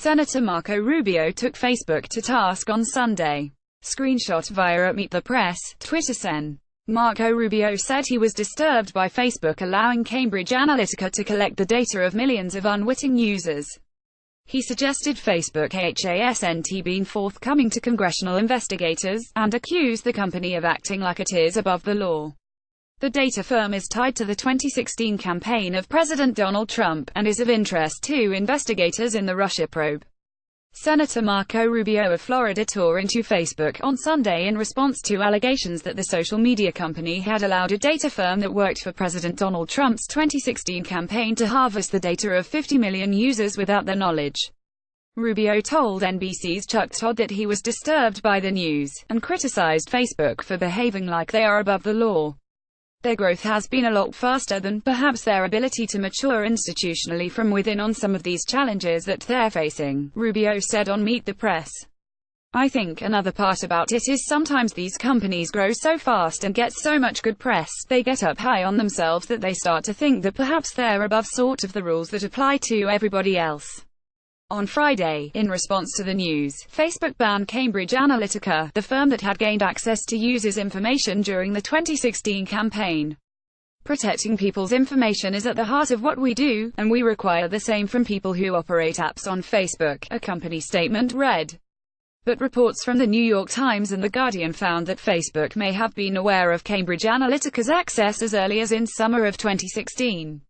Senator Marco Rubio took Facebook to task on Sunday. Screenshot via Meet the Press, Twitter. Sen. Marco Rubio said he was disturbed by Facebook allowing Cambridge Analytica to collect the data of millions of unwitting users. He suggested Facebook hasn't been forthcoming to congressional investigators, and accused the company of acting like it is above the law. The data firm is tied to the 2016 campaign of President Donald Trump, and is of interest to investigators in the Russia probe. Senator Marco Rubio of Florida tore into Facebook on Sunday in response to allegations that the social media company had allowed a data firm that worked for President Donald Trump's 2016 campaign to harvest the data of 50 million users without their knowledge. Rubio told NBC's Chuck Todd that he was disturbed by the news, and criticized Facebook for behaving like they are above the law. Their growth has been a lot faster than, perhaps, their ability to mature institutionally from within on some of these challenges that they're facing, Rubio said on Meet the Press. I think another part about it is sometimes these companies grow so fast and get so much good press, they get up high on themselves that they start to think that perhaps they're above sort of the rules that apply to everybody else. On Friday, in response to the news, Facebook banned Cambridge Analytica, the firm that had gained access to users' information during the 2016 campaign. Protecting people's information is at the heart of what we do, and we require the same from people who operate apps on Facebook, a company statement read. But reports from the New York Times and The Guardian found that Facebook may have been aware of Cambridge Analytica's access as early as in summer of 2016.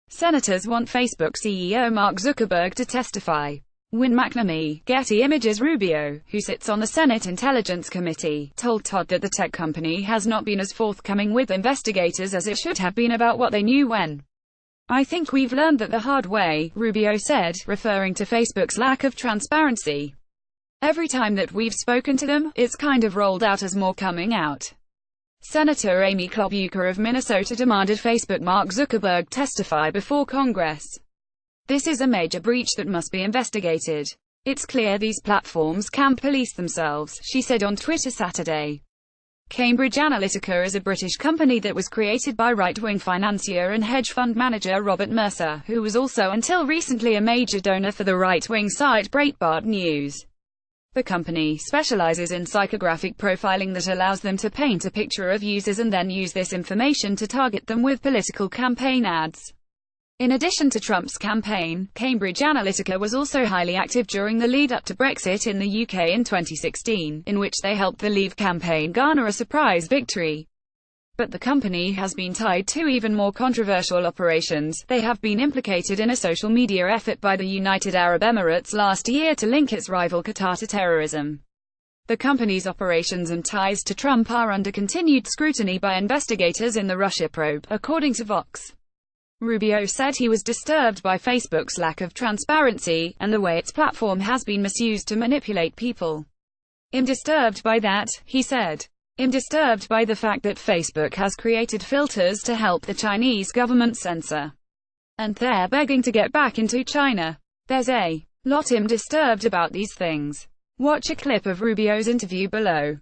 Senators want Facebook CEO Mark Zuckerberg to testify. Win McNamee, Getty Images. Rubio, who sits on the Senate Intelligence Committee, told Todd that the tech company has not been as forthcoming with investigators as it should have been about what they knew when. I think we've learned that the hard way, Rubio said, referring to Facebook's lack of transparency. Every time that we've spoken to them, it's kind of rolled out as more coming out. Senator Amy Klobuchar of Minnesota demanded Facebook Mark Zuckerberg testify before Congress. This is a major breach that must be investigated. It's clear these platforms can't police themselves, she said on Twitter Saturday. Cambridge Analytica is a British company that was created by right-wing financier and hedge fund manager Robert Mercer, who was also until recently a major donor for the right-wing site Breitbart News. The company specializes in psychographic profiling that allows them to paint a picture of users and then use this information to target them with political campaign ads. In addition to Trump's campaign, Cambridge Analytica was also highly active during the lead-up to Brexit in the UK in 2016, in which they helped the Leave campaign garner a surprise victory. But the company has been tied to even more controversial operations. They have been implicated in a social media effort by the United Arab Emirates last year to link its rival Qatar to terrorism. The company's operations and ties to Trump are under continued scrutiny by investigators in the Russia probe, according to Vox. Rubio said he was disturbed by Facebook's lack of transparency, and the way its platform has been misused to manipulate people. I'm disturbed by that, he said. I'm disturbed by the fact that Facebook has created filters to help the Chinese government censor. And they're begging to get back into China. There's a lot I'm disturbed about these things. Watch a clip of Rubio's interview below.